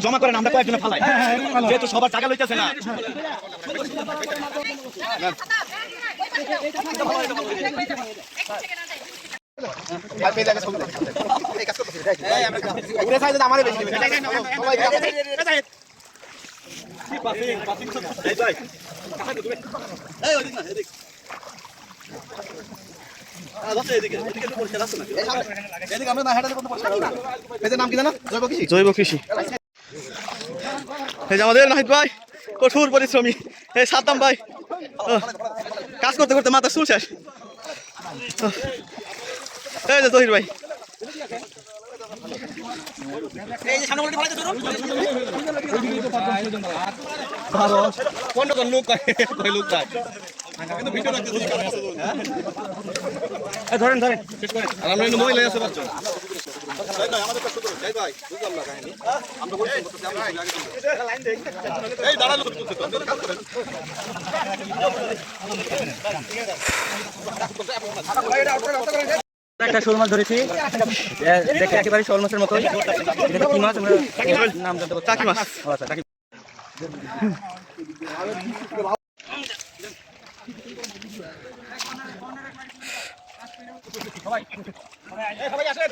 জমা করেন, আমরা কয়েকজনে ফালাই, যেহেতু সবার টাকা লইতেছে না। জৈব কৃষি আমাদের নাহিদ ভাই কঠোর পরিশ্রমী, এই সাদ্দাম ভাই কাজ করতে করতে মাথা চুল শেষ। এই যে জহির ভাই, ধরেন ধরেন মহিলা আছে বাচ্চা। একটা শোল মাছ ধরেছি, দেখে একেবারে শোল মাছের মতোই। এটা কি মাছ আমরা নাম জানতে পারছি? টাকি মাছ। আচ্ছা, টাকি। সবাই আসেন।